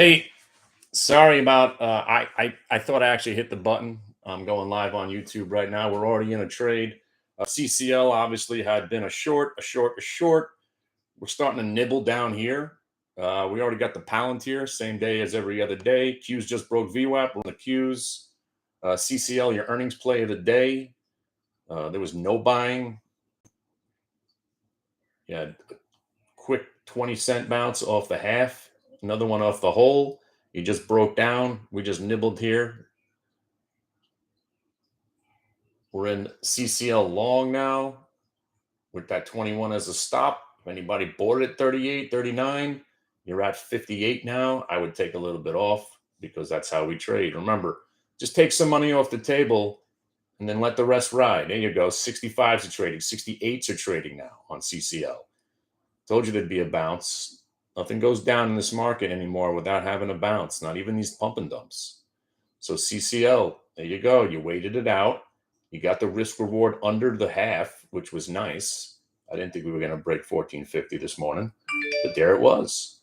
Hey, sorry about I thought I actually hit the button. I'm going live on YouTube right now. We're already in a trade. CCL obviously had been a short, a short, a short. We're starting to nibble down here. We already got the Palantir, same day as every other day. Q's just broke VWAP. We're on the Q's. CCL, your earnings play of the day. There was no buying. You had a quick 20-cent bounce off the half, another one off the whole. You just broke down. We just nibbled here. We're in CCL long now with that 21 as a stop. If anybody bought it at 38, 39, you're at 58 now. I would take a little bit off because that's how we trade. Remember, just take some money off the table and then let the rest ride. There you go. 65s are trading, 68s are trading now on CCL. Told you there'd be a bounce. Nothing goes down in this market anymore without having a bounce, not even these pump and dumps. So CCL, there you go. You waited it out. You got the risk reward under the half, which was nice. I didn't think we were going to break 1450 this morning, but there it was.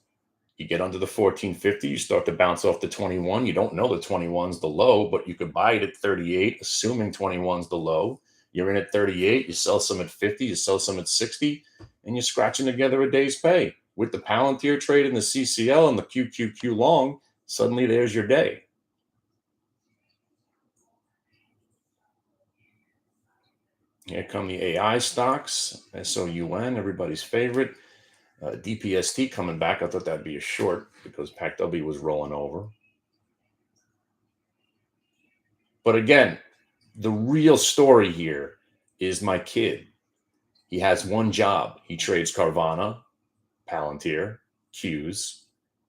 You get under the 1450, you start to bounce off the 21. You don't know the 21's the low, but you could buy it at 38, assuming 21's the low. You're in at 38, you sell some at 50, you sell some at 60, and you're scratching together a day's pay. With the Palantir trade and the CCL and the QQQ long, suddenly there's your day. Here come the AI stocks, SOUN, everybody's favorite. DPST coming back. I thought that'd be a short because PACW was rolling over. But again, the real story here is my kid. He has one job. He trades Carvana, Palantir, Qs,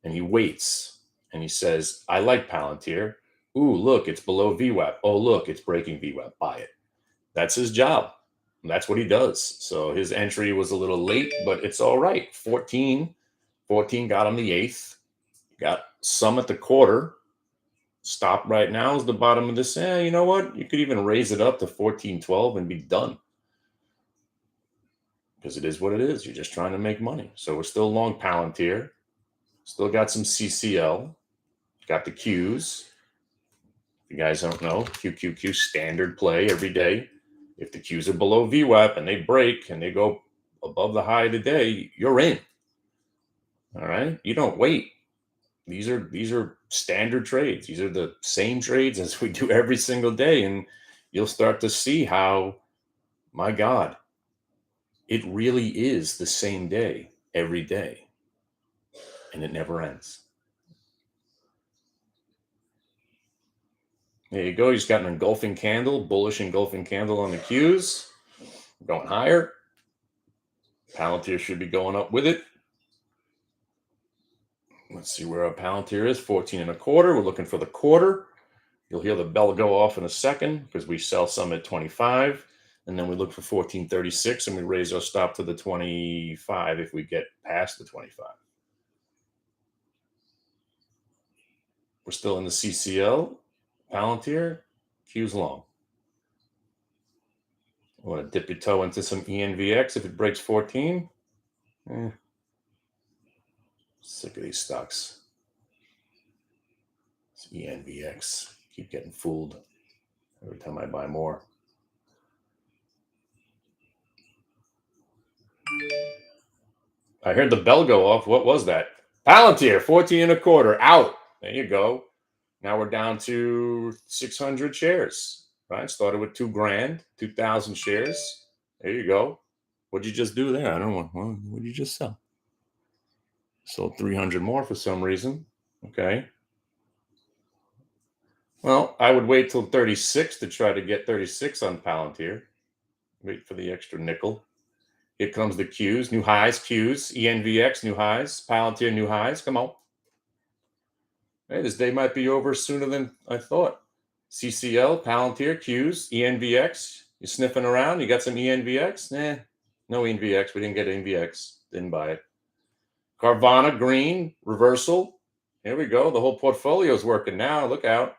and he waits. And he says, I like Palantir. Ooh, look, it's below VWAP. Oh, look, it's breaking VWAP. Buy it. That's his job. That's what he does. So his entry was a little late, but it's all right. 14 got him the eighth. Got some at the quarter. Stop right now is the bottom of this. You know what? You could even raise it up to 14.12 and be done. Because it is what it is. You're just trying to make money. So we're still long Palantir. Still got some CCL. Got the Qs. If you guys don't know, QQQ standard play every day. If the Qs are below VWAP and they break and they go above the high of the day, you're in. All right. You don't wait. These are standard trades. These are the same trades as we do every single day. And you'll start to see how, my God, it really is the same day every day. And it never ends. There you go. He's got an engulfing candle, bullish engulfing candle on the Qs. Going higher. Palantir should be going up with it. Let's see where our Palantir is. 14 and a quarter. We're looking for the quarter. You'll hear the bell go off in a second because we sell some at 25. And then we look for 1436 and we raise our stop to the 25 if we get past the 25. We're still in the CCL. Palantir, Q's long. Want to dip your toe into some ENVX if it breaks 14? Sick of these stocks. It's ENVX. Keep getting fooled every time I buy more. I heard the bell go off. What was that? Palantir, 14 and a quarter, out. There you go. Now we're down to 600 shares, right? Started with $2,000, 2,000 shares. There you go. What'd you just do there? I don't know. What did you just sell? Sold 300 more for some reason. Okay. Well, I would wait till 36 to try to get 36 on Palantir. Wait for the extra nickel. Here comes the Qs, new highs, Qs, ENVX, new highs, Palantir, new highs. Come on. Hey, this day might be over sooner than I thought. CCL, Palantir, Qs, ENVX. You sniffing around? You got some ENVX? No ENVX. We didn't get ENVX. Didn't buy it. Carvana, green, reversal. Here we go. The whole portfolio is working now. Look out.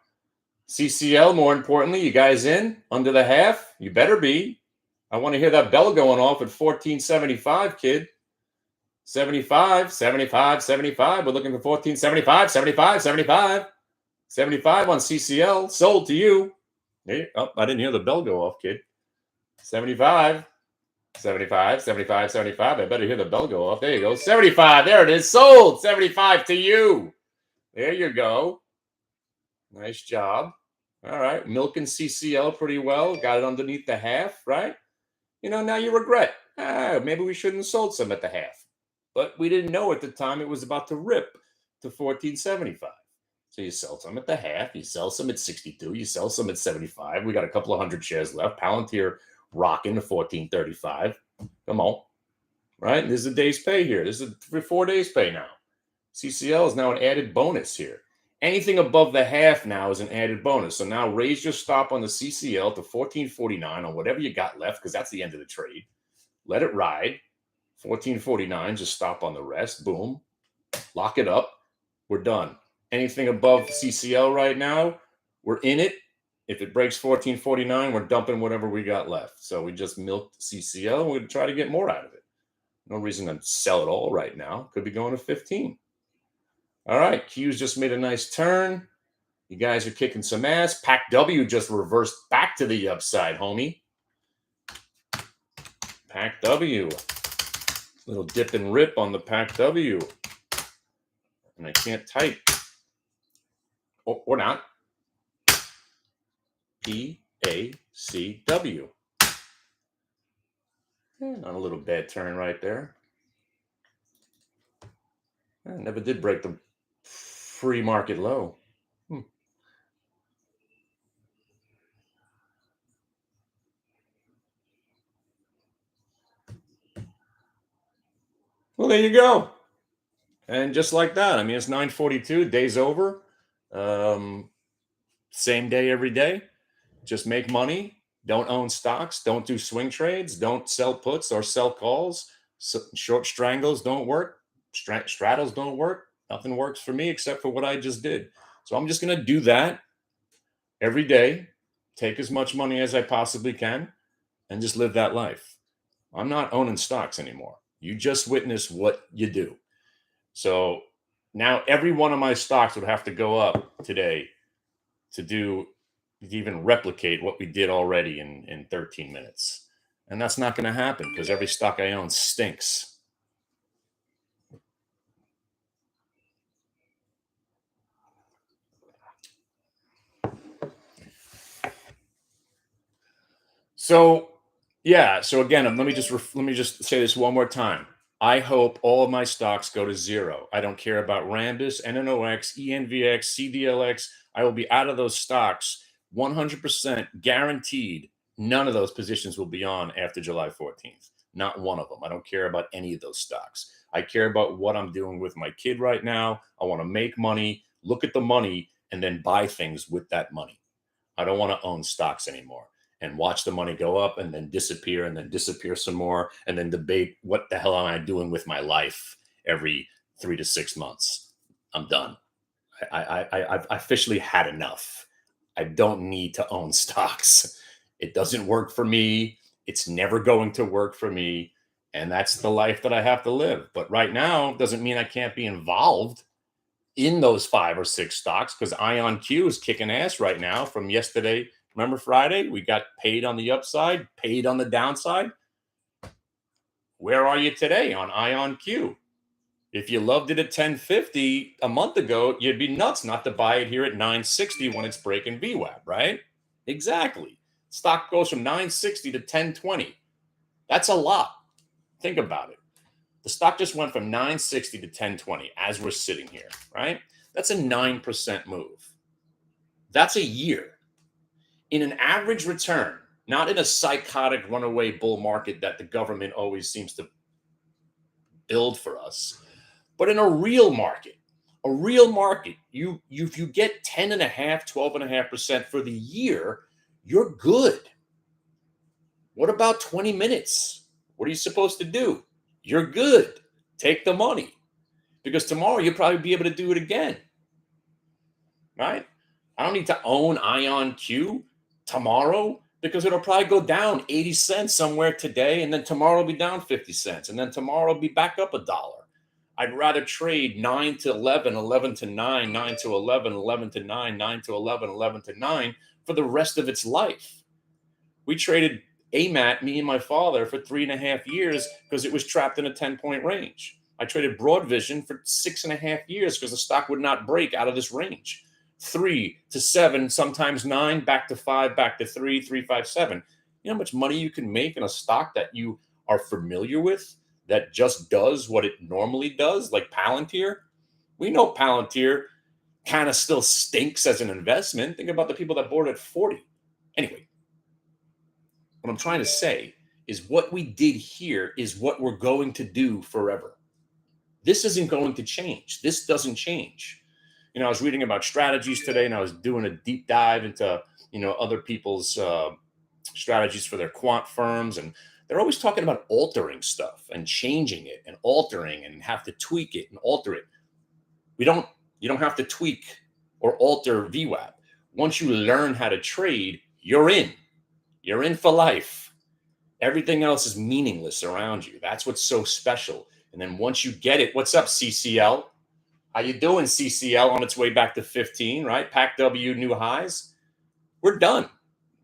CCL, more importantly, you guys in? Under the half? You better be. I want to hear that bell going off at 1475, kid. 75, 75, 75. We're looking for 14, 75, 75, 75. 75 on CCL. Sold to you. Oh, I didn't hear the bell go off, kid. 75, 75, 75, 75. I better hear the bell go off. There you go. 75. There it is. Sold. 75 to you. There you go. Nice job. All right. Milking CCL pretty well. Got it underneath the half, right? Now you regret. Maybe we shouldn't have sold some at the half. But we didn't know at the time it was about to rip to 1475. So you sell some at the half, you sell some at 62, you sell some at 75. We got a couple of hundred shares left. Palantir rocking to 1435. Come on. Right? This is a day's pay here. This is a 4 days pay now. CCL is now an added bonus here. Anything above the half now is an added bonus. So now raise your stop on the CCL to 1449 on whatever you got left, because that's the end of the trade. Let it ride. 1449, just stop on the rest. Boom. Lock it up. We're done. Anything above CCL right now, we're in it. If it breaks 1449, we're dumping whatever we got left. So we just milked CCL. We're going to try to get more out of it. No reason to sell it all right now. Could be going to 15. All right. Q's just made a nice turn. You guys are kicking some ass. Pac W just reversed back to the upside, homie. Pac W. Little dip and rip on the Pac W. And I can't type. Or not. PACW. Not a little bad turn right there. I never did break the free market low. Well, there you go. And just like that, I mean, it's 9:42, day's over. Same day every day. Just make money. Don't own stocks. Don't do swing trades. Don't sell puts or sell calls. Short strangles don't work. Straddles don't work. Nothing works for me except for what I just did. So I'm just going to do that every day. Take as much money as I possibly can and just live that life. I'm not owning stocks anymore. You just witnessed what you do. So now every one of my stocks would have to go up today to even replicate what we did already in 13 minutes. And that's not going to happen because every stock I own stinks. So, yeah. So again, let me just say this one more time. I hope all of my stocks go to zero. I don't care about Rambus, NNOX, ENVX, CDLX. I will be out of those stocks 100% guaranteed. None of those positions will be on after July 14th. Not one of them. I don't care about any of those stocks. I care about what I'm doing with my kid right now. I want to make money, look at the money, and then buy things with that money. I don't want to own stocks anymore and watch the money go up and then disappear some more and then debate what the hell am I doing with my life every 3 to 6 months. I'm done. I've officially had enough. I don't need to own stocks. It doesn't work for me. It's never going to work for me. And that's the life that I have to live. But right now doesn't mean I can't be involved in those 5 or 6 stocks because IonQ is kicking ass right now from yesterday. Remember Friday? We got paid on the upside, paid on the downside. Where are you today on IonQ? If you loved it at 1050 a month ago, you'd be nuts not to buy it here at 960 when it's breaking VWAP, right? Exactly. Stock goes from 960 to 1020. That's a lot. Think about it. The stock just went from 960 to 1020 as we're sitting here, right? That's a 9% move. That's a year. In an average return, not in a psychotic runaway bull market that the government always seems to build for us, but in a real market, you if you get 10.5, 12.5% for the year, you're good. What about 20 minutes? What are you supposed to do? You're good. Take the money because tomorrow you'll probably be able to do it again, right? I don't need to own IonQ tomorrow because it'll probably go down 80 cents somewhere today, and then tomorrow will be down 50 cents, and then tomorrow will be back up $1. I'd rather trade 9 to 11, 11 to 9, 9 to 11, 11 to 9, 9 to 11, 11 to 9 for the rest of its life. We traded AMAT, me and my father, for 3.5 years because it was trapped in a 10-point range. I traded Broadvision for 6.5 years because the stock would not break out of this range. 3 to 7, sometimes 9, back to 5, back to 3, 3, 5, 7. You know how much money you can make in a stock that you are familiar with, that just does what it normally does, like Palantir? We know Palantir kind of still stinks as an investment. Think about the people that bought it at 40. Anyway, what I'm trying to say is what we did here is what we're going to do forever. This isn't going to change. This doesn't change. I was reading about strategies today, and I was doing a deep dive into, other people's strategies for their quant firms. And they're always talking about altering stuff and changing it and altering and have to tweak it and alter it. You don't have to tweak or alter VWAP. Once you learn how to trade, you're in. You're in for life. Everything else is meaningless around you. That's what's so special. And then once you get it, what's up, CCL? How you doing, CCL? On its way back to 15, right? PACW new highs. We're done.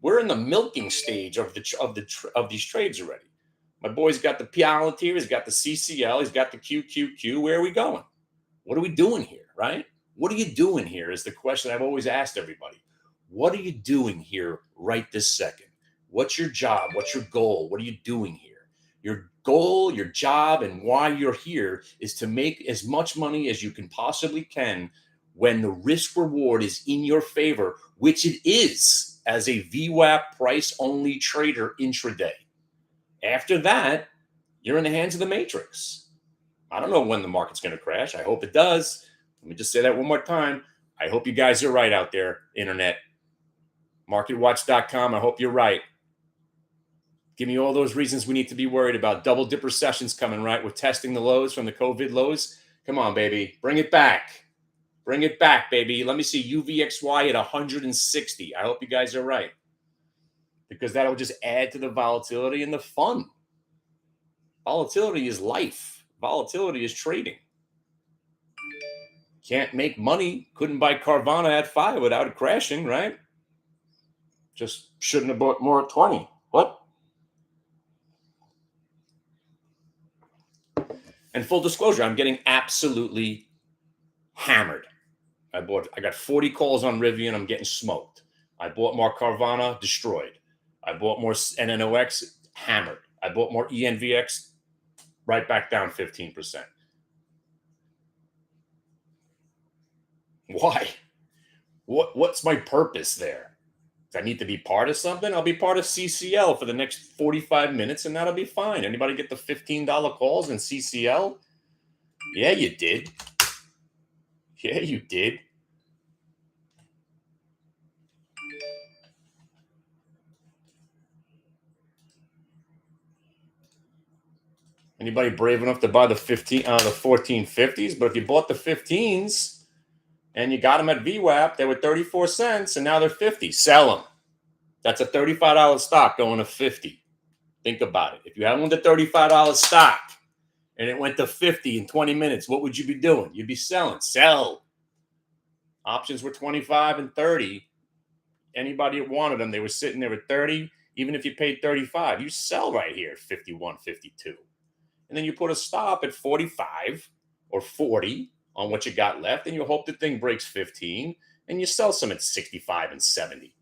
We're in the milking stage of these trades already. My boy's got the Palantir, he's got the CCL, he's got the QQQ. Where are we going? What are we doing here, right? What are you doing here is the question I've always asked everybody. What are you doing here right this second? What's your job? What's your goal? What are you doing here? Your goal, your job, and why you're here is to make as much money as you can possibly can when the risk reward is in your favor, which it is as a VWAP price only trader intraday. After that, you're in the hands of the matrix. I don't know when the market's going to crash. I hope it does. Let me just say that one more time. I hope you guys are right out there, internet. MarketWatch.com. I hope you're right. Give me all those reasons we need to be worried about. Double dip recessions coming, right? We're testing the lows from the COVID lows. Come on, baby. Bring it back. Bring it back, baby. Let me see UVXY at 160. I hope you guys are right, because that'll just add to the volatility and the fun. Volatility is life. Volatility is trading. Can't make money. Couldn't buy Carvana at 5 without it crashing, right? Just shouldn't have bought more at 20. What? And full disclosure, I'm getting absolutely hammered. I got 40 calls on Rivian. I'm getting smoked. I bought more Carvana, destroyed. I bought more NNOX, hammered. I bought more ENVX, right back down 15%. Why? What's my purpose there? Do I need to be part of something? I'll be part of CCL for the next 45 minutes, and that'll be fine. Anybody get the $15 calls in CCL? Yeah, you did. Yeah, you did. Anybody brave enough to buy the 1450s? But if you bought the 15s and you got them at VWAP, they were 34 cents, and now they're 50. Sell them. That's a $35 stock going to 50. Think about it. If you had one the $35 stock and it went to 50 in 20 minutes, what would you be doing? You'd be selling. Sell. Options were 25 and 30. Anybody that wanted them, they were sitting there at 30. Even if you paid 35, you sell right here at 51, 52. And then you put a stop at 45 or 40 on what you got left, and you hope the thing breaks 15, and you sell some at 65 and 70.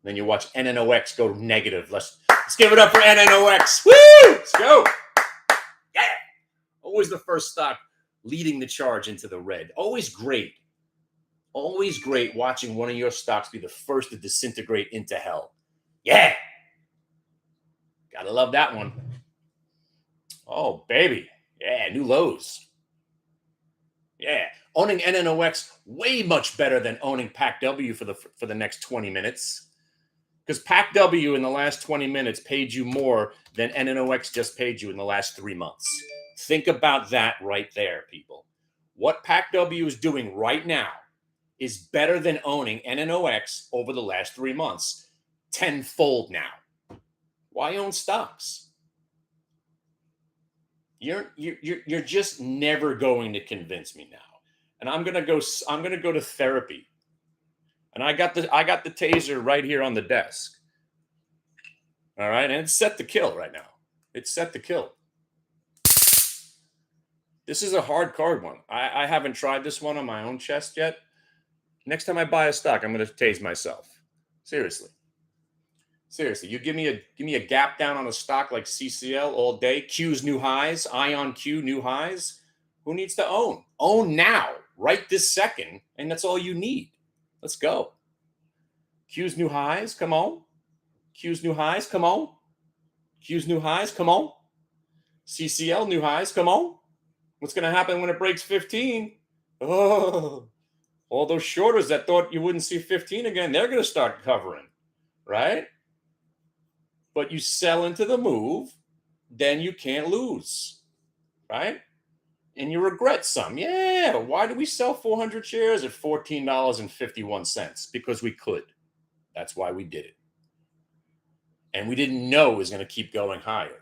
Then you watch NNOX go negative. Let's give it up for NNOX. Woo! Let's go. Yeah. Always the first stock leading the charge into the red. Always great. Always great watching one of your stocks be the first to disintegrate into hell. Yeah. Gotta love that one. Oh, baby. Yeah, new lows. Yeah. Owning NNOX way much better than owning PACW for the next 20 minutes. Because PACW in the last 20 minutes paid you more than NNOX just paid you in the last 3 months. Think about that right there, people. What PACW is doing right now is better than owning NNOX over the last 3 months. Tenfold now. Why own stocks? You're just never going to convince me now. And I'm gonna go to therapy. And I got the taser right here on the desk. All right, and it's set to kill right now. It's set to kill. This is a hard card one. I haven't tried this one on my own chest yet. Next time I buy a stock, I'm going to tase myself. Seriously. Seriously, you give me a gap down on a stock like CCL all day, Q's new highs, Ion Q new highs. Who needs to own? Own now, right this second, and that's all you need. Let's go. Q's new highs, come on. Q's new highs, come on. Q's new highs, come on. CCL new highs, come on. What's going to happen when it breaks 15? Oh, all those shorters that thought you wouldn't see 15 again, they're going to start covering, right? But you sell into the move, then you can't lose, right? And you regret some. Yeah, why did we sell 400 shares at $14.51? Because we could. That's why we did it. And we didn't know it was going to keep going higher.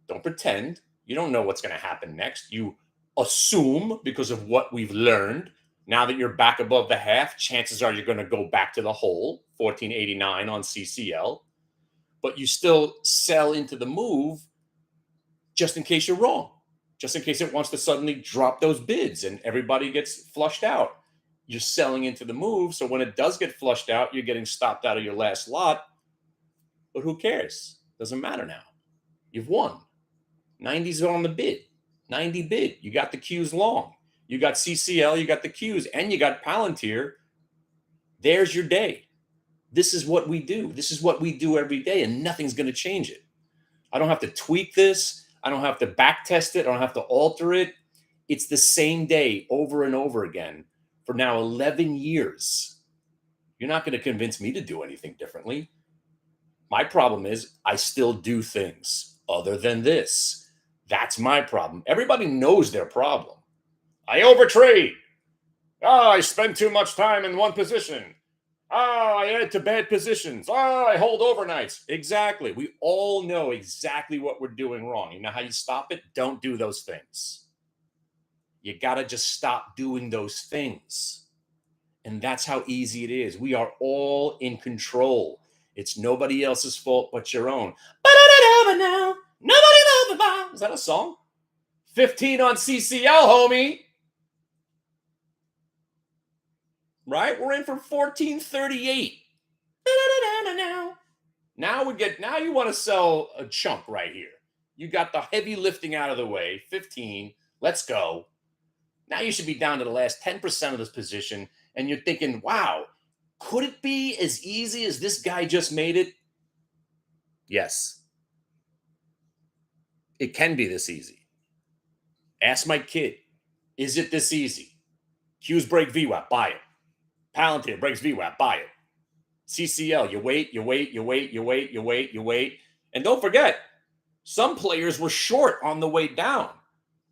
Don't pretend. You don't know what's going to happen next. You assume, because of what we've learned, now that you're back above the half, chances are you're going to go back to the hole, 1489 on CCL. But you still sell into the move just in case you're wrong, just in case it wants to suddenly drop those bids and everybody gets flushed out. You're selling into the move. So when it does get flushed out, you're getting stopped out of your last lot. But who cares? Doesn't matter now. You've won. 90's on the bid. 90 bid. You got the Qs long. You got CCL, you got the Qs, and you got Palantir. There's your day. This is what we do. This is what we do every day, and nothing's going to change it. I don't have to tweak this. I don't have to back test it. I don't have to alter it. It's the same day over and over again for now 11 years. You're not going to convince me to do anything differently. My problem is I still do things other than this. That's my problem. Everybody knows their problem. I overtrade. Oh, I spend too much time in one position. Oh, I add to bad positions. Oh, I hold overnights. Exactly. We all know exactly what we're doing wrong. You know how you stop it? Don't do those things. You got to just stop doing those things. And that's how easy it is. We are all in control. It's nobody else's fault but your own. Is that a song? 15 on CCL, homie. Right? We're in for 1438. Now you want to sell a chunk right here. You got the heavy lifting out of the way. 15. Let's go. Now you should be down to the last 10% of this position. And you're thinking, wow, could it be as easy as this guy just made it? Yes. It can be this easy. Ask my kid, is it this easy? Q's break VWAP, buy it. Palantir breaks VWAP, buy it. CCL, you wait. And don't forget, some players were short on the way down.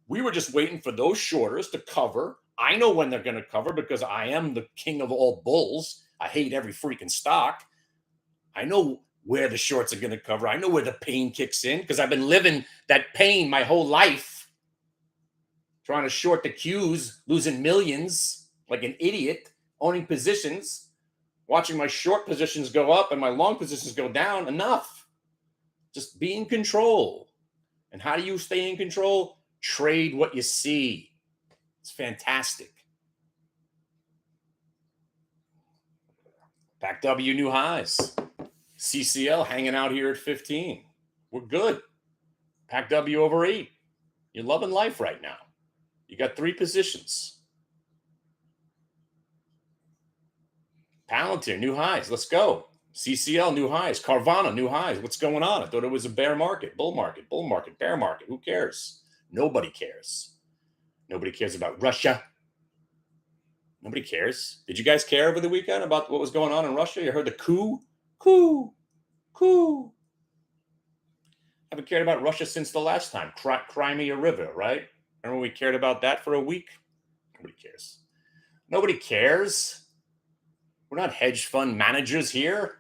We were just waiting for those shorters to cover. I know when they're going to cover because I am the king of all bulls. I hate every freaking stock. I know where the shorts are going to cover. I know where the pain kicks in because I've been living that pain my whole life. Trying to short the Qs, losing millions like an idiot, owning positions, watching my short positions go up and my long positions go down. Enough. Just be in control. And how do you stay in control? Trade what you see. It's fantastic. Pac W new highs. CCL hanging out here at 15. We're good. Pac W over 8. You're loving life right now. You got 3 positions. Palantir, new highs. Let's go. CCL, new highs. Carvana, new highs. What's going on? I thought it was a bear market, bull market, bear market. Who cares? Nobody cares. Nobody cares about Russia. Nobody cares. Did you guys care over the weekend about what was going on in Russia? You heard the coup? Coup. Haven't cared about Russia since the last time. Crimea River, right? Remember we cared about that for a week? Nobody cares. Nobody cares. We're not hedge fund managers here.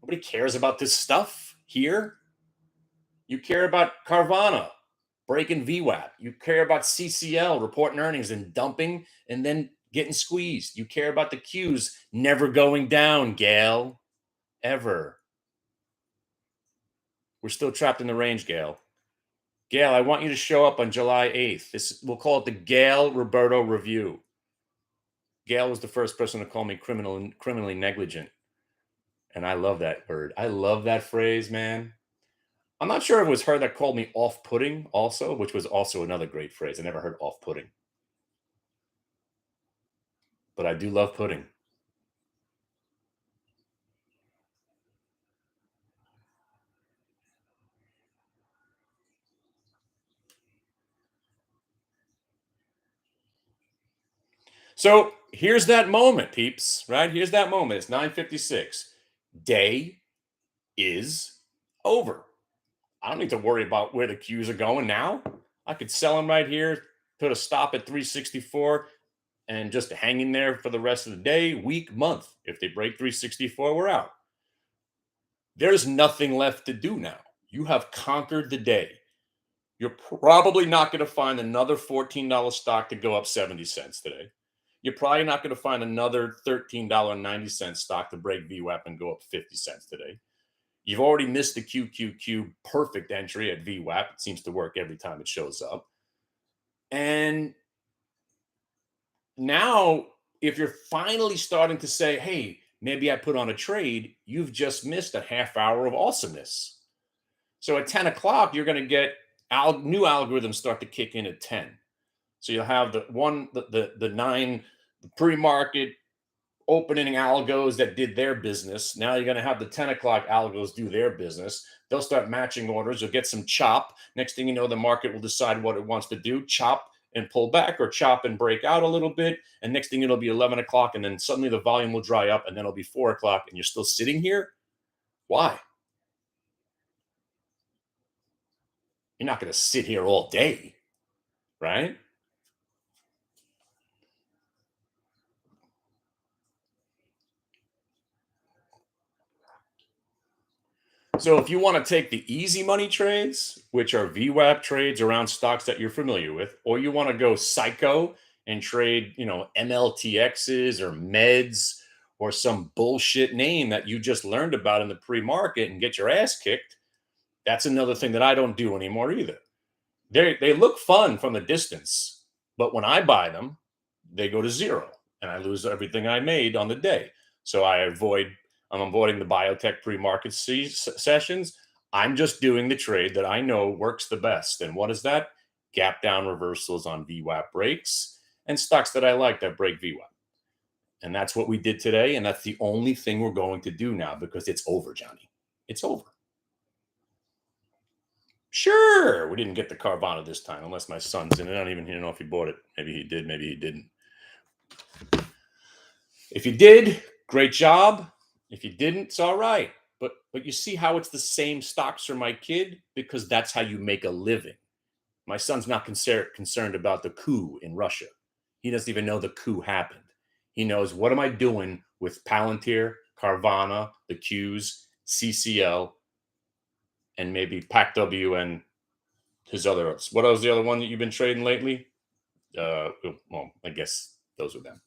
Nobody cares about this stuff here. You care about Carvana. breaking VWAP. You care about CCL reporting earnings and dumping and then getting squeezed. You care about the Qs never going down, Gail, ever. We're still trapped in the range, Gail. Gail, I want you to show up on July 8th. We'll call it the Gail Roberto Review. Gail was the first person to call me criminally negligent. And I love that word. I love that phrase, man. I'm not sure if it was her that called me off-putting also, which was also another great phrase. I never heard off-putting. But I do love pudding. So here's that moment, peeps, right? Here's that moment. It's 9:56. Day is over. I don't need to worry about where the Qs are going now. I could sell them right here, put a stop at 364, and just hang in there for the rest of the day, week, month. If they break 364, we're out. There's nothing left to do now. You have conquered the day. You're probably not going to find another $14 stock to go up 70 cents today. You're probably not going to find another $13.90 stock to break VWAP and go up 50 cents today. You've already missed the QQQ perfect entry at VWAP. It seems to work every time it shows up. And now, if you're finally starting to say, hey, maybe I put on a trade, you've just missed a half hour of awesomeness. So at 10 o'clock, you're going to get new algorithms start to kick in at 10. So you'll have the 9 pre-market opening algos that did their business. Now you're going to have the 10 o'clock algos do their business. They'll start matching orders. You'll get some chop. Next thing you know, the market will decide what it wants to do, chop and pull back, or chop and break out a little bit. And next thing it'll be 11 o'clock, and then suddenly the volume will dry up, and then it'll be 4 o'clock, and you're still sitting here? Why? You're not going to sit here all day, right? So if you want to take the easy money trades, which are VWAP trades around stocks that you're familiar with, or you want to go psycho and trade, MLTXs or meds or some bullshit name that you just learned about in the pre-market and get your ass kicked, that's another thing that I don't do anymore either. They look fun from a distance, but when I buy them, they go to zero and I lose everything I made on the day. So I'm avoiding the biotech pre-market sessions. I'm just doing the trade that I know works the best. And what is that? Gap down reversals on VWAP breaks and stocks that I like that break VWAP. And that's what we did today. And that's the only thing we're going to do now because it's over, Johnny. It's over. Sure, we didn't get the Carvana this time, unless my son's in it. I don't even know if he bought it. Maybe he did, maybe he didn't. If you did, great job. If you didn't, it's all right. But you see how it's the same stocks for my kid? Because that's how you make a living. My son's not concerned about the coup in Russia. He doesn't even know the coup happened. He knows, what am I doing with Palantir, Carvana, the Qs, CCL, and maybe PACW and his other. What was the other one that you've been trading lately? Well, I guess those are them.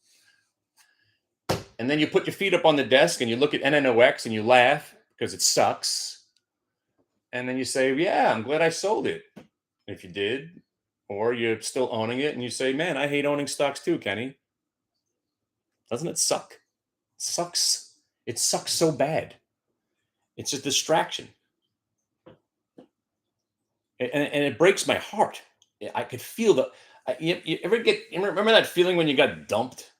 And then you put your feet up on the desk and you look at NNOX and you laugh because it sucks. And then you say, yeah, I'm glad I sold it. If you did, or you're still owning it and you say, man, I hate owning stocks too, Kenny. Doesn't it suck? It sucks. It sucks so bad. It's a distraction. And it breaks my heart. I could feel you remember that feeling when you got dumped?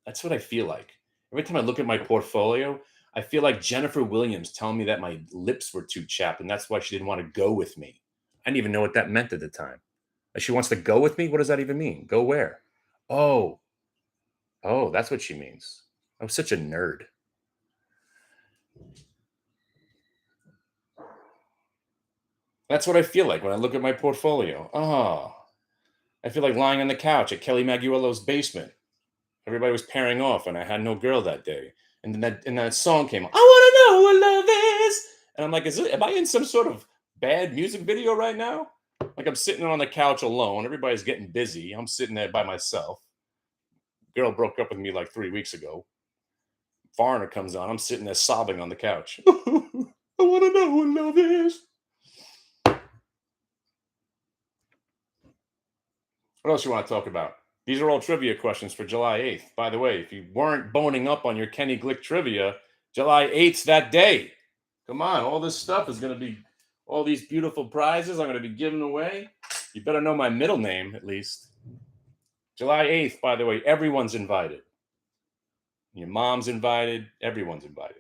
That's what I feel like. Every time I look at my portfolio, I feel like Jennifer Williams telling me that my lips were too chapped and that's why she didn't want to go with me. I didn't even know what that meant at the time. She wants to go with me? What does that even mean? Go where? Oh, that's what she means. I was such a nerd. That's what I feel like when I look at my portfolio. Oh, I feel like lying on the couch at Kelly Maguiello's basement. Everybody was pairing off, and I had no girl that day. And then that song came on. I want to know what love is. And I'm like, am I in some sort of bad music video right now? Like I'm sitting on the couch alone. Everybody's getting busy. I'm sitting there by myself. Girl broke up with me like 3 weeks ago. Foreigner comes on. I'm sitting there sobbing on the couch. I want to know what love is. What else you want to talk about? These are all trivia questions for July 8th. By the way, if you weren't boning up on your Kenny Glick trivia, July 8th's that day. Come on, all this stuff is going to be, all these beautiful prizes I'm going to be giving away. You better know my middle name at least. July 8th, by the way, everyone's invited. Your mom's invited. Everyone's invited.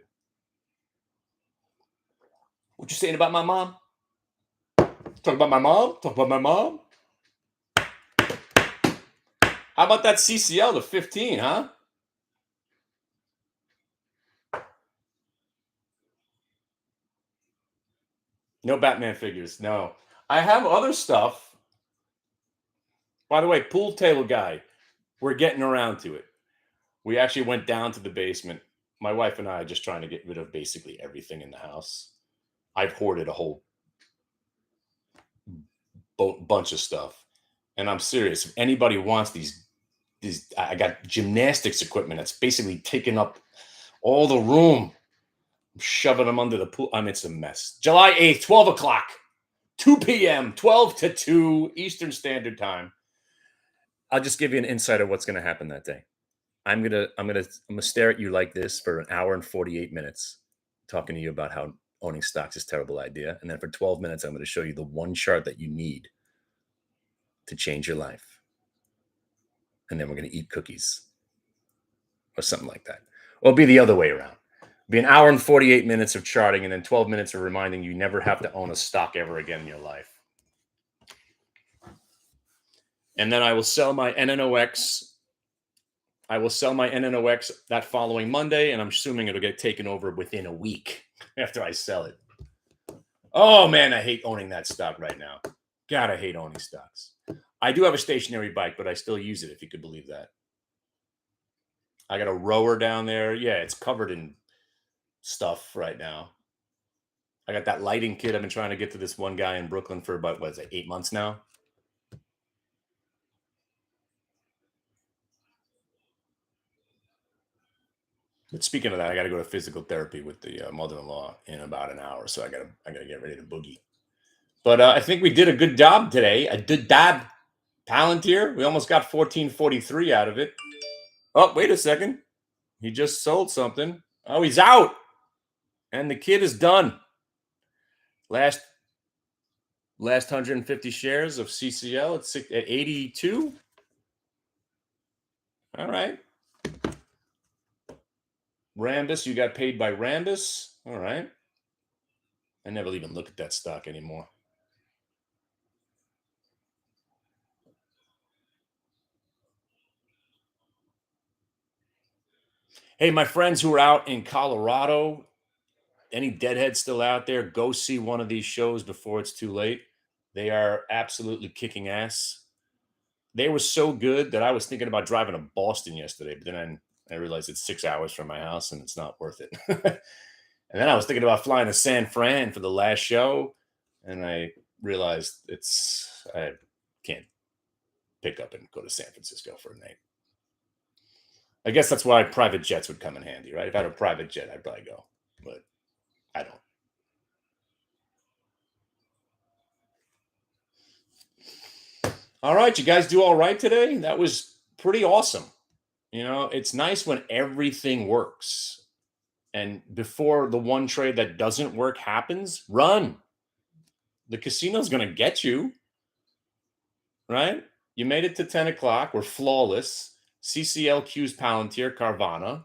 What you saying about my mom? Talk about my mom? Talk about my mom? How about that CCL to 15, huh? No Batman figures. No. I have other stuff. By the way, pool table guy, we're getting around to it. We actually went down to the basement. My wife and I are just trying to get rid of basically everything in the house. I've hoarded a whole bunch of stuff. And I'm serious. If anybody wants these, I got gymnastics equipment that's basically taking up all the room. I'm shoving them under the pool. I mean, it's a mess. July 8th, 12 o'clock, 2 p.m., 12 to 2 Eastern Standard Time. I'll just give you an insight of what's going to happen that day. I'm gonna stare at you like this for an hour and 48 minutes, talking to you about how owning stocks is a terrible idea. And then for 12 minutes, I'm going to show you the one chart that you need to change your life. And then we're going to eat cookies or something like that. Or it'll be the other way around. It'll be an hour and 48 minutes of charting, and then 12 minutes of reminding you never have to own a stock ever again in your life. And then I will sell my NNOX. I will sell my NNOX that following Monday, and I'm assuming it'll get taken over within a week after I sell it. Oh, man, I hate owning that stock right now. God, I hate owning stocks. I do have a stationary bike, but I still use it, if you could believe that. I got a rower down there. Yeah, it's covered in stuff right now. I got that lighting kit I've been trying to get to this one guy in Brooklyn for about, 8 months now? But speaking of that, I got to go to physical therapy with the mother-in-law in about an hour, so I gotta get ready to boogie. But I think we did a good job today. A good dab. Palantir, we almost got 1443 out of it. Oh, wait a second. He just sold something. Oh, he's out. And the kid is done. Last 150 shares of CCL at 82. All right. Rambus, you got paid by Rambus. All right. I never even look at that stock anymore. Hey, my friends who are out in Colorado, any deadheads still out there, go see one of these shows before it's too late. They are absolutely kicking ass. They were so good that I was thinking about driving to Boston yesterday, but then I realized it's 6 hours from my house and it's not worth it. And then I was thinking about flying to San Fran for the last show, and I realized I can't pick up and go to San Francisco for a night. I guess that's why private jets would come in handy, right? If I had a private jet, I'd probably go, but I don't. All right, you guys do all right today? That was pretty awesome. It's nice when everything works. And before the one trade that doesn't work happens, run. The casino's going to get you, right? You made it to 10 o'clock. We're flawless. CCLQ's Palantir, Carvana.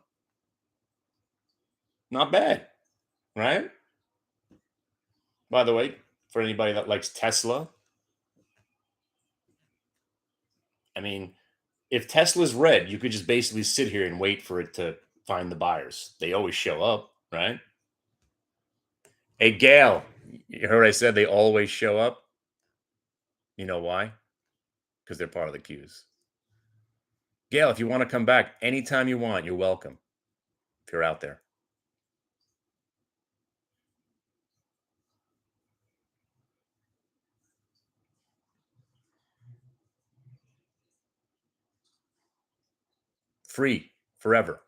Not bad, right? By the way, for anybody that likes Tesla, I mean, if Tesla's red, you could just basically sit here and wait for it to find the buyers. They always show up, right? Hey, Gail, you heard I said they always show up? You know why? Because they're part of the queues. Gail, if you want to come back anytime you want, you're welcome. If you're out there. Free forever.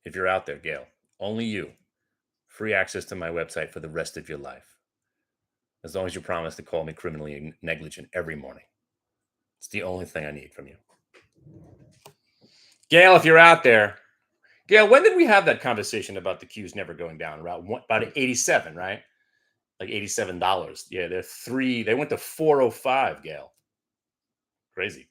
If you're out there, Gail, only you. Free access to my website for the rest of your life. As long as you promise to call me criminally negligent every morning. It's the only thing I need from you. Gail, if you're out there, Gail, when did we have that conversation about the Qs never going down? About 87, right? Like $87. Yeah, they went to 405, Gail. Crazy.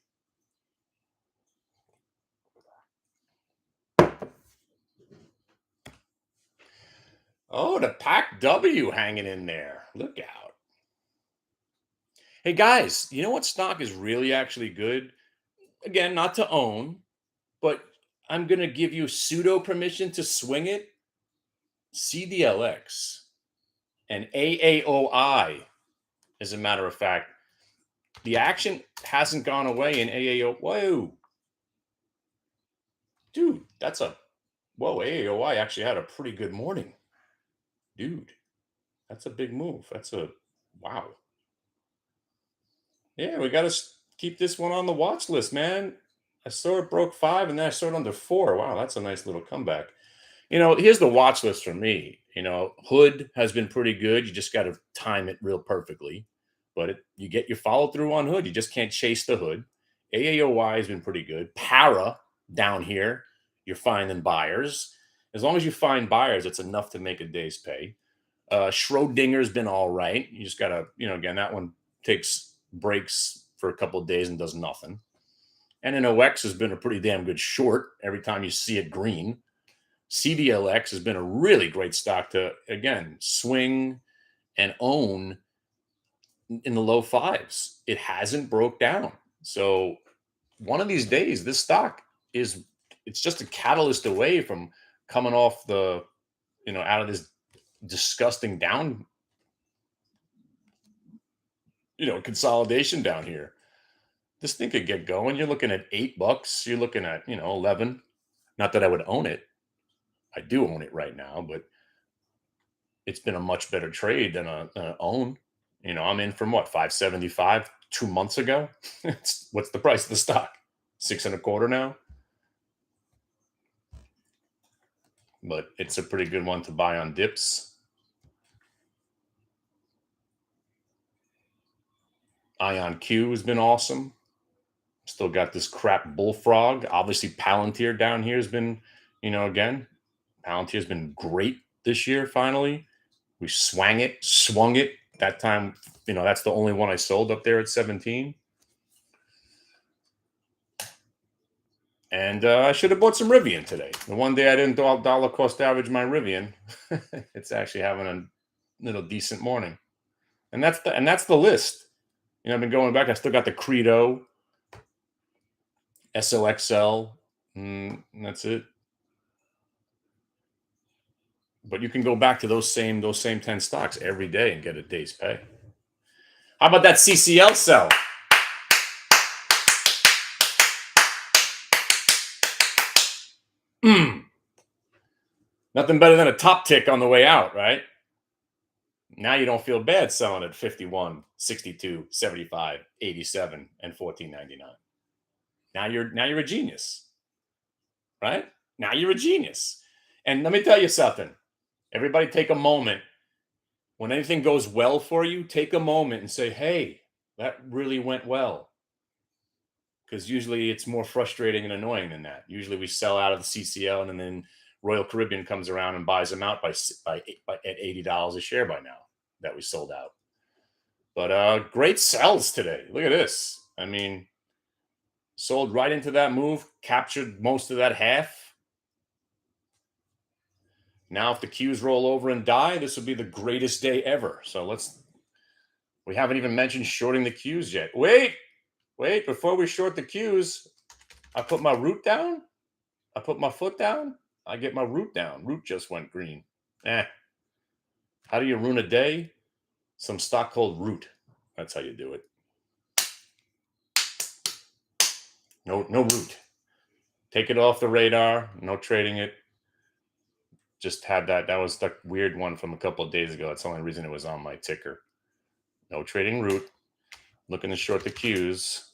Oh, the Pac W hanging in there. Look out. Hey guys, you know what stock is really actually good? Again, not to own, but I'm going to give you pseudo permission to swing it. CDLX and AAOI, as a matter of fact. The action hasn't gone away in AAO. Whoa. Dude, AAOI actually had a pretty good morning. Dude, that's a big move. Wow. Yeah, we got to keep this one on the watch list, man. I saw it broke 5 and then I saw it under 4. Wow, that's a nice little comeback. Here's the watch list for me. Hood has been pretty good. You just got to time it real perfectly. But you get your follow through on Hood. You just can't chase the Hood. AAOY has been pretty good. Para down here, you're finding buyers. As long as you find buyers, it's enough to make a day's pay. Schrodinger's been all right. You just got to, again, that one takes breaks for a couple of days and does nothing. And then OX has been a pretty damn good short every time you see it green. CDLX has been a really great stock to, again, swing and own in the low 5s. It hasn't broke down. So one of these days, this stock it's just a catalyst away from coming off out of this disgusting down, consolidation down here. This thing could get going. You're looking at $8. You're looking at, 11. Not that I would own it. I do own it right now, but it's been a much better trade than an own. I'm in from what, 575 2 months ago? What's the price of the stock? 6.25 now. But it's a pretty good one to buy on dips. Ion Q has been awesome. Still got this crap Bullfrog. Obviously, Palantir down here has been, again, Palantir has been great this year. Finally, we swung it. That time, that's the only one I sold up there at 17. And I should have bought some Rivian today. The one day I didn't dollar cost average my Rivian, it's actually having a little decent morning. And that's the list. I've been going back. I still got the Credo, SOXL, and that's it. But you can go back to those same 10 stocks every day and get a day's pay. How about that CCL sell? Nothing better than a top tick on the way out, right? Now you don't feel bad selling at 51, 62, 75, 87, and 14.99. Now you're a genius, right? Now you're a genius. And let me tell you something. Everybody take a moment. When anything goes well for you, take a moment and say, hey, that really went well. Because usually it's more frustrating and annoying than that. Usually we sell out of the CCL and then Royal Caribbean comes around and buys them out by at $80 a share by now that we sold out. But great sells today. Look at this. I mean, sold right into that move, captured most of that half. Now, if the Qs roll over and die, this will be the greatest day ever. So we haven't even mentioned shorting the Qs yet. Wait, before we short the Qs, I put my root down. I put my foot down. I get my root down. Root just went green. How do you ruin a day? Some stock called root. That's how you do it. No root. Take it off the radar. No trading it. Just had that. That was the weird one from a couple of days ago. That's the only reason it was on my ticker. No trading root. Looking to short the Qs.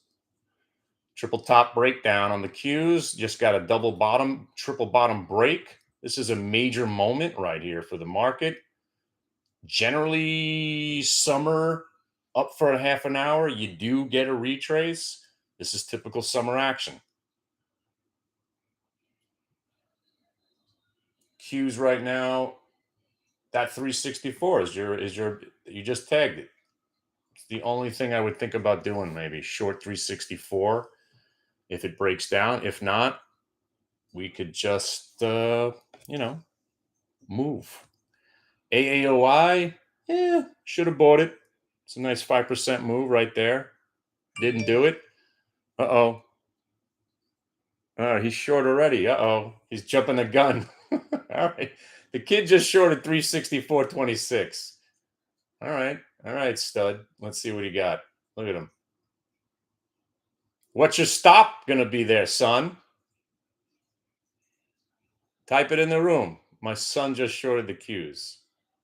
Triple top breakdown on the Qs. Just got a double bottom, triple bottom break. This is a major moment right here for the market. Generally, summer up for a half an hour, you do get a retrace. This is typical summer action. Qs right now, that 364 is your you just tagged it. It's the only thing I would think about doing, maybe short 364 if it breaks down. If not, we could just move. AAOI, should have bought it. It's a nice 5% move right there. Didn't do it. Uh-oh. Oh, he's short already. Uh-oh. He's jumping the gun. All right. The kid just shorted 364.26. All right. All right, stud. Let's see what he got. Look at him. What's your stop going to be there, son? Type it in the room. My son just shorted the Qs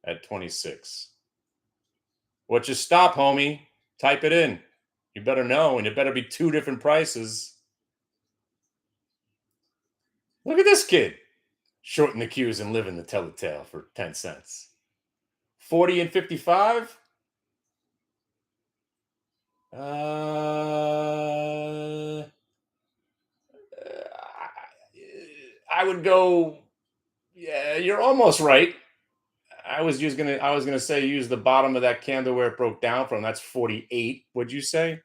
at 26. What's your stop, homie? Type it in. You better know, and it better be two different prices. Look at this kid. Shorting the Qs and living to tell the tale for 10 cents. 40 and 55? I would go. Yeah, you're almost right. I was gonna say use the bottom of that candle where it broke down from. That's 48. Would you say?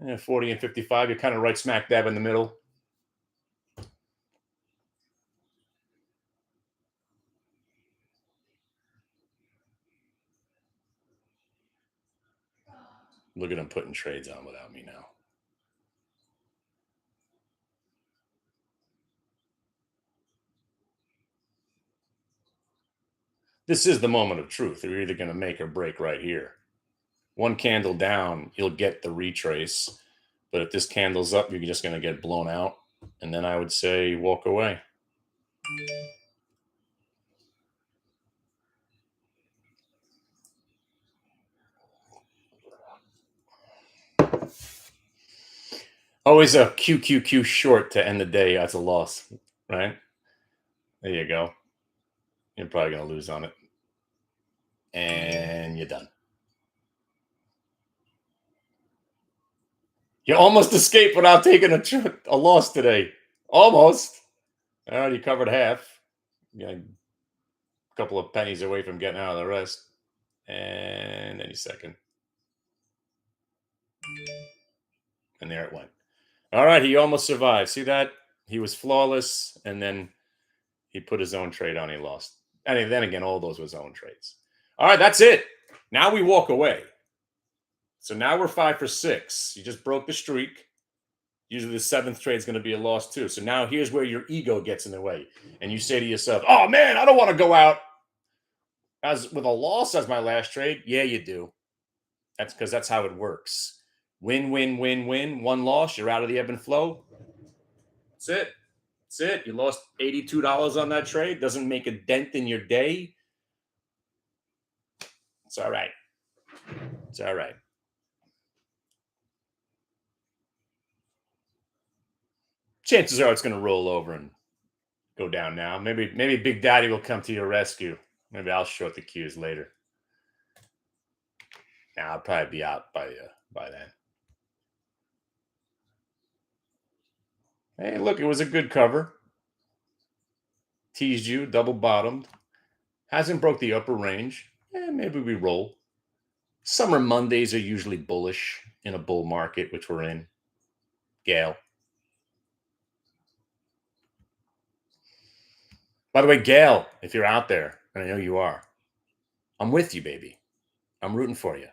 Yeah, 40 and 55. You're kind of right smack dab in the middle. Look at him putting trades on without me now. This is the moment of truth. You're either going to make or break right here. One candle down, you'll get the retrace. But if this candle's up, you're just going to get blown out. And then I would say walk away. Always a QQQ short to end the day. That's a loss, right? There you go. You're probably going to lose on it. And you're done. You almost escaped without taking a loss today. Almost. I already covered half. A couple of pennies away from getting out of the rest. And any second. And there it went. All right, he almost survived. See that? He was flawless, and then he put his own trade on. He lost. And then again, all those were his own trades. All right, that's it. Now we walk away. So now we're 5 for 6. You just broke the streak. Usually the 7th trade is going to be a loss too. So now here's where your ego gets in the way. And you say to yourself, oh man, I don't want to go out as with a loss as my last trade. Yeah, you do. That's because that's how it works. Win, win, win, win. One loss, you're out of the ebb and flow. That's it. That's it. You lost $82 on that trade. Doesn't make a dent in your day. It's all right. It's all right. Chances are it's going to roll over and go down now. Maybe Big Daddy will come to your rescue. Maybe I'll short the Qs later. Now I'll probably be out by then. Hey, look, it was a good cover. Teased you, double bottomed. Hasn't broke the upper range. Maybe we roll. Summer Mondays are usually bullish in a bull market, which we're in. Gail. By the way, Gail, if you're out there, and I know you are, I'm with you, baby. I'm rooting for you.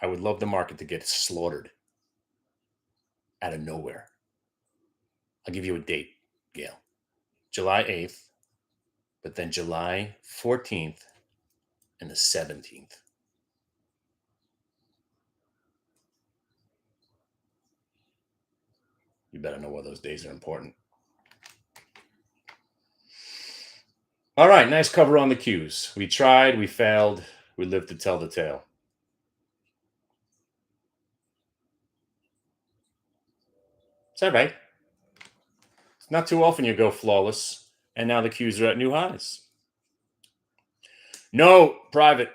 I would love the market to get slaughtered out of nowhere. I'll give you a date, Gail. July 8th, but then July 14th and the 17th. You better know why those days are important. All right, nice cover on the Qs. We tried, we failed, we lived to tell the tale. It's all right. It's not too often you go flawless, and now the Qs are at new highs. No, private.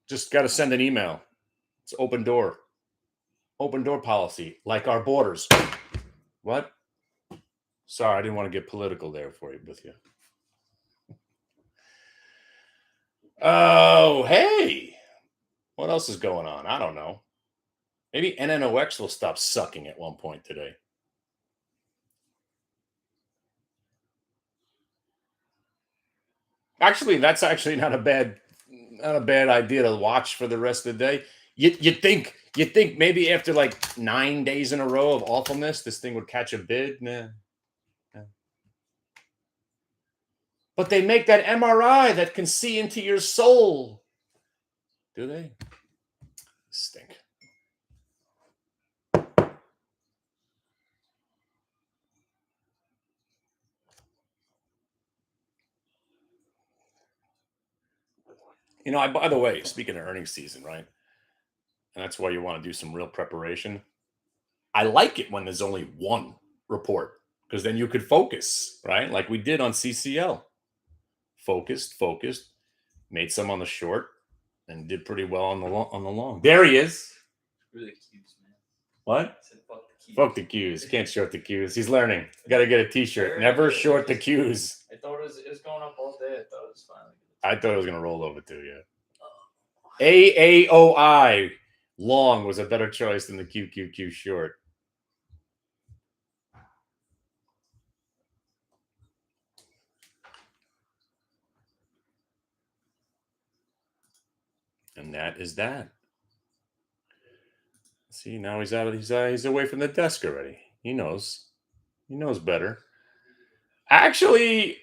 Just got to send an email. It's open door. Open door policy, like our borders. What? Sorry, I didn't want to get political there for you with you. Oh, hey. What else is going on? I don't know. Maybe NNOX will stop sucking at one point today. Actually, that's actually not a bad idea to watch for the rest of the day. You think maybe after like 9 days in a row of awfulness, this thing would catch a bid? Nah. But they make that MRI that can see into your soul. Do they? Stink. You know, by the way, speaking of earnings season, right? And that's why you want to do some real preparation. I like it when there's only one report because then you could focus, right? Like we did on CCL. Focused, made some on the short, and did pretty well on the long. There he is. Really Qs, man. What? I said, fuck the Qs. Can't short the Qs. He's learning. Got to get a T-shirt. Never short the Qs. I thought it was going up all day. I thought it was finally. I thought it was gonna roll over too. Yeah. AAOI long was a better choice than the QQQ short. And that is that. See, now he's out of he's away from the desk already. He knows. He knows better. Actually,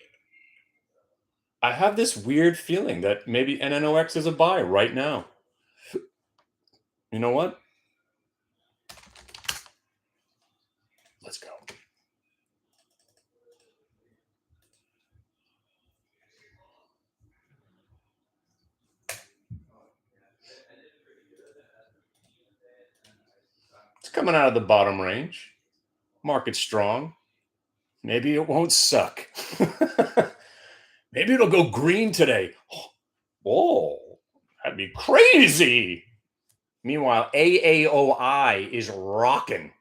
I have this weird feeling that maybe NNOX is a buy right now. You know what? Let's go. It's coming out of the bottom range. Market's strong. Maybe it won't suck. Maybe it'll go green today. Oh, that'd be crazy. Meanwhile, AAOI is rocking.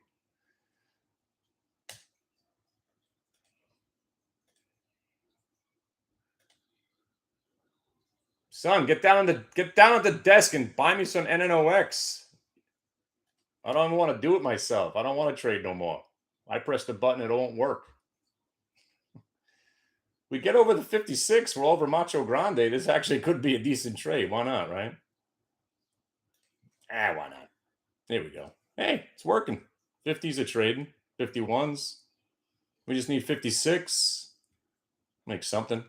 Son, get down at the desk and buy me some NNOX. I don't want to do it myself. I don't want to trade no more. I press the button, it won't work. We get over the 56, we're over Macho Grande. This actually could be a decent trade. Why not, right? Why not? There we go. Hey, it's working. 50s are trading. 51s. We just need 56. Make something.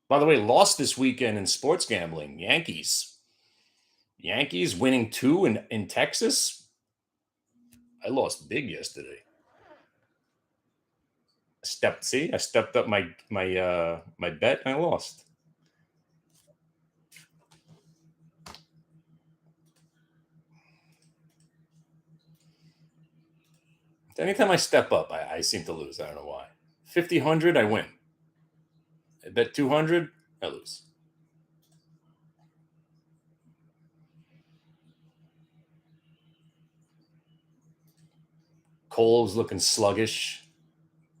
By the way, lost this weekend in sports gambling. Yankees winning 2 in Texas. I lost big yesterday. I stepped up my bet and I lost. Anytime I step up, I seem to lose. I don't know why. 50, 100, I win. I bet 200, I lose. Cole's looking sluggish.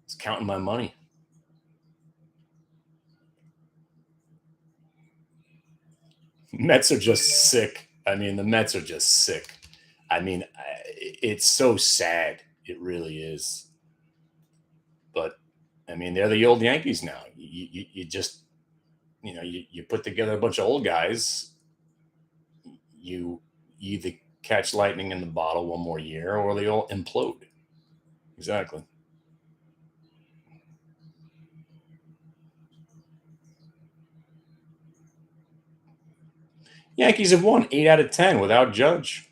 It's counting my money. Mets are just sick. I mean, the Mets are just sick. I mean, it's so sad. It really is. But, I mean, they're the old Yankees now. You just, you put together a bunch of old guys. You either catch lightning in the bottle one more year or they all implode. Exactly. Yankees have won 8 out of 10 without Judge.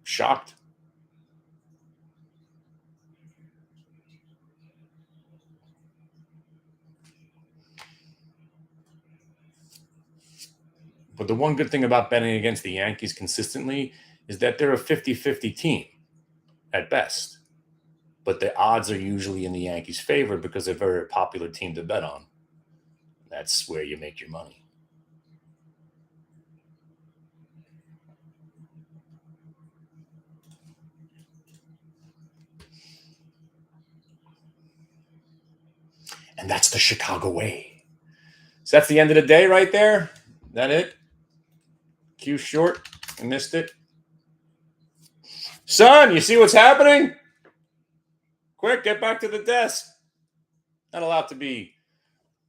Shocked. But the one good thing about betting against the Yankees consistently is that they're a 50-50 team. at best. But the odds are usually in the Yankees' favor because they're a very popular team to bet on. That's where you make your money. And that's the Chicago way. So that's the end of the day right there. That it? Q short. I missed it. Son, you see what's happening? Quick, get back to the desk. Not allowed to be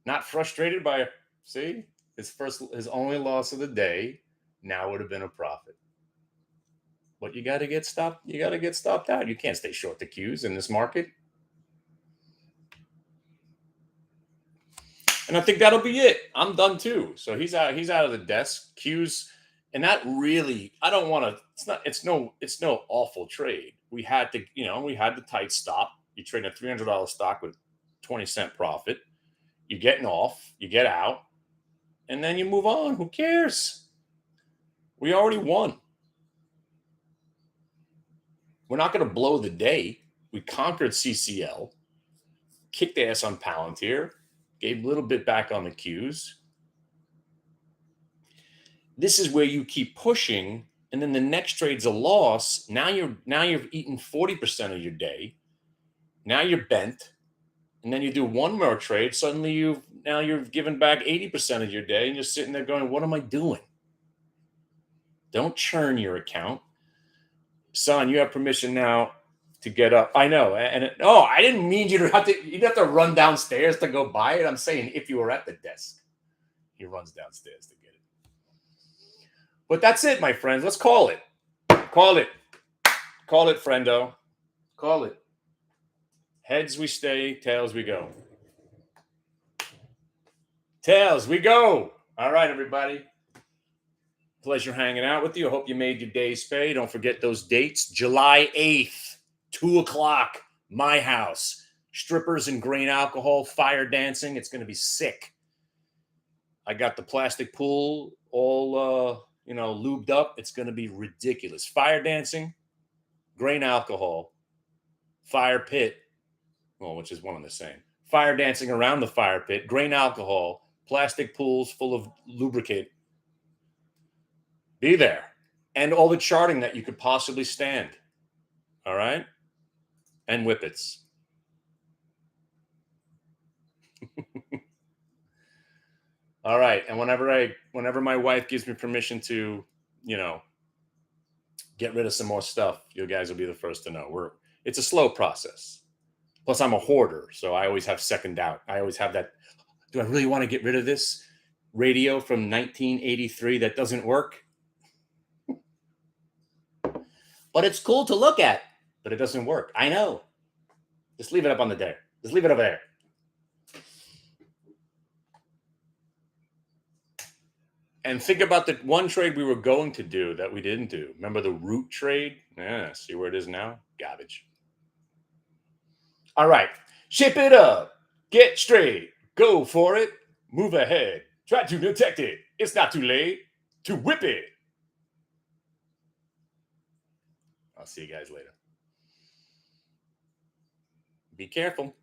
not frustrated by, see, his only loss of the day now would have been a profit. But you got to get stopped. You got to get stopped out. You can't stay short the Qs in this market. And I think that'll be it. I'm done too. So he's out. He's out of the desk. Qs, and that really, I don't want to. It's not. It's no awful trade. We had to, we had the tight stop. You trade a $300 stock with 20-cent profit. You're getting off. You get out, and then you move on. Who cares? We already won. We're not going to blow the day. We conquered CCL, kicked ass on Palantir, gave a little bit back on the Qs. This is where you keep pushing, and then the next trade's a loss. Now you've eaten 40% of your day. Now you're bent, and then you do one more trade. Suddenly you've given back 80% of your day, and you're sitting there going, "What am I doing?" Don't churn your account, son. You have permission now to get up. I know, I didn't mean you'd have to run downstairs to go buy it. I'm saying if you were at the desk, he runs downstairs to get it. But that's it, my friends. Let's call it. Call it, friendo. Call it. Heads we stay, tails we go. Tails we go. All right, everybody. Pleasure hanging out with you. I hope you made your day's pay. Don't forget those dates. July 8th, 2 o'clock, my house. Strippers and grain alcohol, fire dancing. It's going to be sick. I got the plastic pool all, lubed up. It's going to be ridiculous. Fire dancing, grain alcohol, fire pit, which is one and the same. Fire dancing around the fire pit, grain alcohol, plastic pools full of lubricant. Be there. And all the charting that you could possibly stand. All right? And whippets. All right. And whenever my wife gives me permission to, get rid of some more stuff, you guys will be the first to know. It's a slow process. Plus, I'm a hoarder, so I always have second doubt. I always have that, do I really want to get rid of this radio from 1983 that doesn't work? But it's cool to look at, but it doesn't work. I know. Just leave it up on the there. Just leave it over there. And think about the one trade we were going to do that we didn't do. Remember the root trade? Yeah, see where it is now? Garbage. All right. Ship it up. Get straight. Go for it. Move ahead. Try to detect it. It's not too late to whip it. I'll see you guys later. Be careful.